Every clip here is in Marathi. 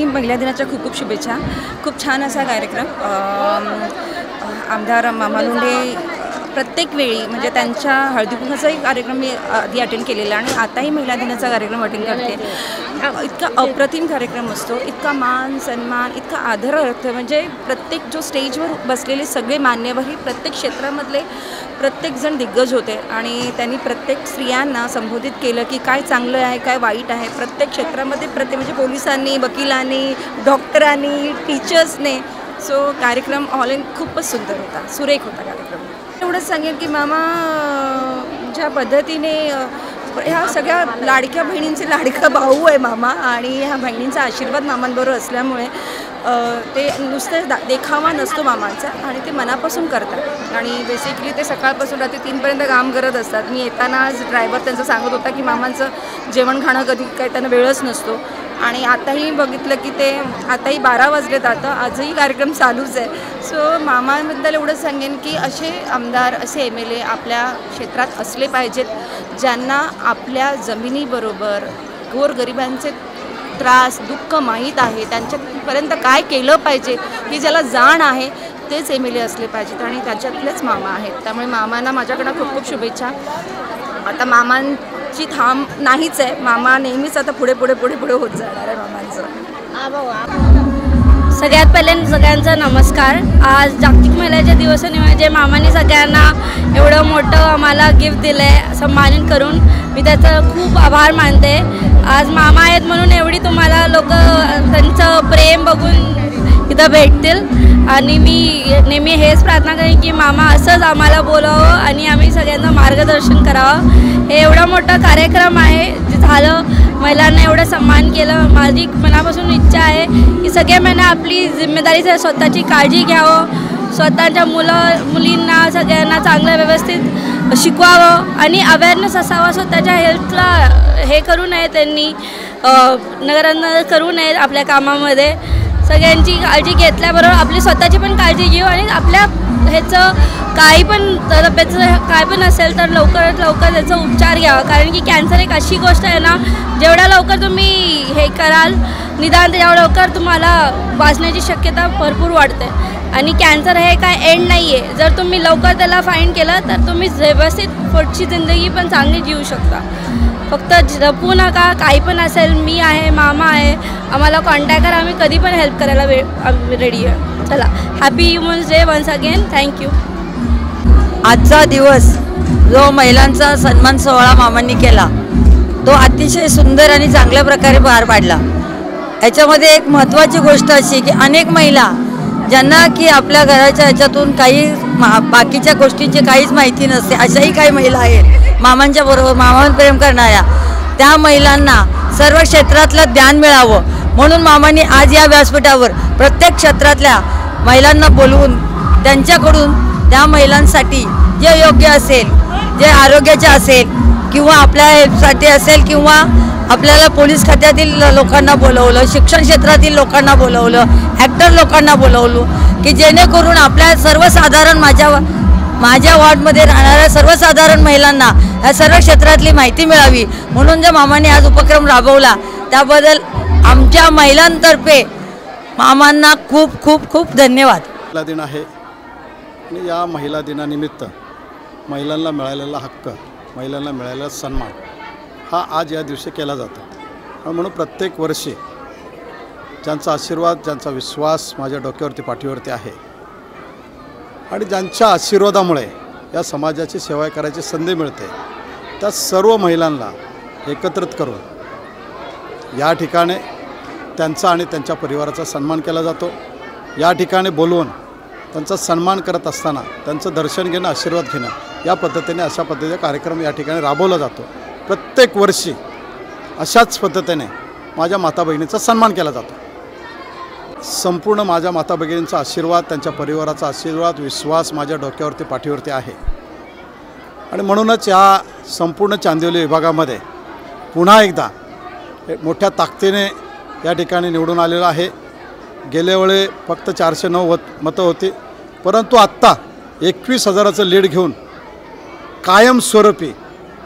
महिला दिनाच्या खूप खूप शुभेच्छा। खूप छान असा कार्यक्रम आमदार मामा लोंढे प्रत्येक वेळी म्हणजे त्यांच्या हळदीकुंकवाचाही कार्यक्रम मी आधी अटेंड केलेला आणि आताही महिला दिनाचा कार्यक्रम अटेंड करते। इतका अप्रतिम कार्यक्रम असतो, इतका मान सन्मान, इतका आदर असतो। म्हणजे प्रत्येक जो स्टेजवर बसलेले सगळे मान्यवर प्रत्येक क्षेत्रामधले प्रत्येकजण दिग्गज होते आणि त्यांनी प्रत्येक स्त्रियांना संबोधित केलं की काय चांगलं आहे काय वाईट आहे प्रत्येक क्षेत्रामध्ये म्हणजे पोलिसांनी, वकिलांनी, डॉक्टरांनी, टीचर्सने। सो कार्यक्रम ऑल इन खूपच सुंदर होता, सुरेख होता कार्यक्रम। एवढंच सांगेन की मामा ज्या पद्धतीने ह्या सगळ्या लाडक्या बहिणींचे लाडका भाऊ आहे मामा आणि ह्या बहिणींचा आशीर्वाद मामांबरोबर असल्यामुळे ते नुसतं देखावा नसतो मामांचा आणि ते मनापासून करतात आणि बेसिकली ते सकाळपासून रात्री 3पर्यंत काम करत असतात। मी येताना आज ड्रायव्हर त्यांचं सांगत होता की मामांचं जेवण खाणं कधी काही त्यांना वेळच नसतो आणि आताही बघितलं की ते आताही 12 वाजले जातं, आजही कार्यक्रम चालूच आहे। सो मामांबद्दल एवढंच सांगेन की असे आमदार असे MLA आपल्या क्षेत्रात असले पाहिजेत ज्यांना आपल्या जमिनीबरोबर गोरगरिबांचे त्रास दुःख माहीत आहे, त्यांच्यापर्यंत काय केलं पाहिजे ही ज्याला जाण आहे तेच MLA असले पाहिजेत आणि त्याच्यातलेच मामा आहेत। त्यामुळे मामांना माझ्याकडनं खूप खूप शुभेच्छा। आता मामांची थांब नाहीच आहे, मामा नेहमीच आता पुढे पुढे पुढे पुढे होत जाणार आहे मामांचं। सगळ्यात पहिले सगळ्यांचं नमस्कार। आज जागतिक महिलाच्या दिवसानिमित्त मामांनी सगळ्यांना एवढं मोठं आम्हाला गिफ्ट दिलं आहे सन्मानित करून, मी त्याचं खूप आभार मानते। आज मामा आहेत म्हणून एवढी तुम्हाला लोक त्यांचं प्रेम बघून इथं भेटतील आणि मी नेहमी हेच प्रार्थना करेन की मामा असंच आम्हाला बोलावं आणि आम्ही सगळ्यांना मार्गदर्शन करावं। हे एवढा मोठा कार्यक्रम आहे जे झालं, महिलांना एवढं सन्मान केलं। माझी मनापासून इच्छा आहे की सगळे महिला आपली जिम्मेदारी स्वतःची काळजी घ्यावं, स्वतःच्या मुलींना सगळ्यांना चांगलं व्यवस्थित शिकवावं आणि अवेअरनेस असावा। स्वतःच्या हेल्थला हे करू नये, त्यांनी नजरअंदाज करू नये आपल्या कामामध्ये। सगळ्यांची काळजी घेतल्याबरोबर आपली स्वतःची पण काळजी घेऊ आणि आपल्या ह्याचं काही पण तब्येतीचं काय पण असेल तर लवकरात लवकर त्याचा उपचार घ्यावा, कारण की कॅन्सर एक अशी गोष्ट आहे ना, जेवढ्या लवकर तुम्ही हे कराल निदान तेवढ्या लवकर तुम्हाला वाचण्याची शक्यता भरपूर वाढते आणि कॅन्सर हे काय एंड नाही आहे। जर तुम्ही लवकर त्याला फाईंड केलं तर तुम्ही व्यवस्थित पुढची जिंदगी पण चांगली जिऊ शकता। फक्त जपू नका, काही पण असेल मी आहे, मामा आहे, आम्हाला कॉन्टॅक्ट करा, आम्ही कधी पण हेल्प करायला रेडी आहे। चला, happy women's day once again, thank you. आजचा दिवस जो महिलांचा सन्मान सोहळा मामांनी केला तो अतिशय सुंदर आणि चांगल्या प्रकारे पार पाडला। याच्यामध्ये एक महत्त्वाची गोष्ट अशी की अनेक महिला ज्यांना की आपल्या घराच्या ह्याच्यातून काही बाकीच्या गोष्टींची काहीच माहिती नसते, अशाही काही महिला आहेत मामांच्या बरोबर मामांवर प्रेम करणाऱ्या। त्या महिलांना सर्व क्षेत्रातलं ज्ञान मिळावं म्हणून मामांनी आज या व्यासपीठावर प्रत्येक क्षेत्रातल्या महिलांना बोलवून त्यांच्याकडून त्या महिलांसाठी जे योग्य असेल, जे आरोग्याचे असेल किंवा आपल्या हेल्पसाठी असेल किंवा आपल्याला पोलीस खात्यातील लोकांना बोलवलं, शिक्षण क्षेत्रातील लोकांना बोलवलं, ॲक्टर लोकांना बोलवलं की जेणेकरून आपल्या सर्वसाधारण माझ्या वॉर्डमध्ये राहणाऱ्या सर्वसाधारण महिलांना या सर्व क्षेत्रातली माहिती मिळावी म्हणून जे मामाने आज उपक्रम राबवला त्याबद्दल आमच्या महिलांतर्फे मामांना खूप खूप खूप धन्यवाद। महिला दिन आहे आणि या महिला दिनानिमित्त महिलांना मिळालेला हक्क, महिलांना मिळालेला सन्मान हा आज या दिवशी केला जातो आणि म्हणून प्रत्येक वर्षी ज्यांचा आशीर्वाद, ज्यांचा विश्वास माझ्या डोक्यावरती पाठीवरती आहे आणि ज्यांच्या आशीर्वादामुळे या समाजाची सेवा करायची संधी मिळते त्या सर्व महिलांना एकत्रित करून या ठिकाणी त्यांचा आणि त्यांच्या परिवाराचा सन्मान केला जातो। या ठिकाणी बोलवून त्यांचा सन्मान करत असताना त्यांचं दर्शन घेणं, आशीर्वाद घेणं या पद्धतीने अशा पद्धतीचा कार्यक्रम या ठिकाणी राबवला जातो। प्रत्येक वर्षी अशाच पद्धतीने माझ्या माता बहिणीचा सन्मान केला जातो। संपूर्ण माझ्या माता भगिनींचा आशीर्वाद, त्यांच्या परिवाराचा आशीर्वाद, विश्वास माझ्या डोक्यावरती पाठीवरती आहे आणि म्हणूनच या संपूर्ण चांदिवली विभागामध्ये पुन्हा एकदा मोठ्या ताकदीने या ठिकाणी निवडून आलेलं आहे। गेल्या वेळी फक्त 409 मतं होती, परंतु आत्ता 21,000चं लीड घेऊन कायमस्वरूपी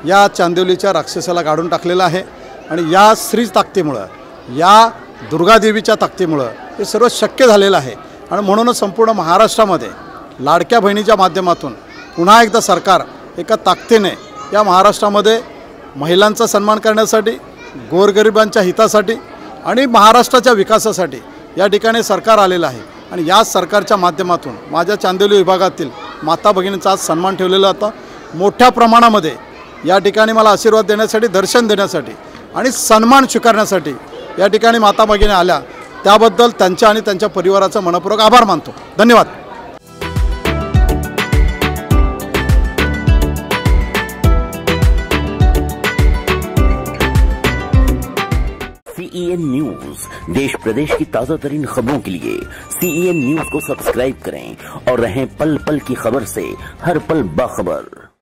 या चांदिवलीच्या राक्षसाला गाडून टाकलेलं आहे आणि या स्त्री ताकदीमुळं, या दुर्गादेवीच्या ताकदीमुळं हे सर्व शक्य झालेलं आहे. आणि म्हणूनच संपूर्ण महाराष्ट्रामध्ये लाडक्या बहिणीच्या माध्यमातून पुन्हा एकदा सरकार एका ताकदीने या महाराष्ट्रामध्ये महिलांचा सन्मान करण्यासाठी, गोरगरिबांच्या हितासाठी आणि महाराष्ट्राच्या विकासासाठी या ठिकाणी सरकार आलेलं आहे. आणि या सरकारच्या माध्यमातून माझ्या चांदिवली विभागातील माता भगिनींचा आज सन्मान ठेवलेला होता. मोठ्या प्रमाणामध्ये या ठिकाणी मला आशीर्वाद देण्यासाठी, दर्शन देण्यासाठी आणि सन्मान स्वीकारण्यासाठी या ठिकाणी माता भगिनी आल्या. त्याबद्दल त्यांच्या आणि त्यांच्या परिवाराचा मनपूर्वक आभार मानतो. धन्यवाद. CEN न्यूज, देश प्रदेश की ताजा तरीन खबरों के लिए CEN न्यूज को सब्सक्राइब करें और रहें पल पल की खबर से हर पल बाखबर.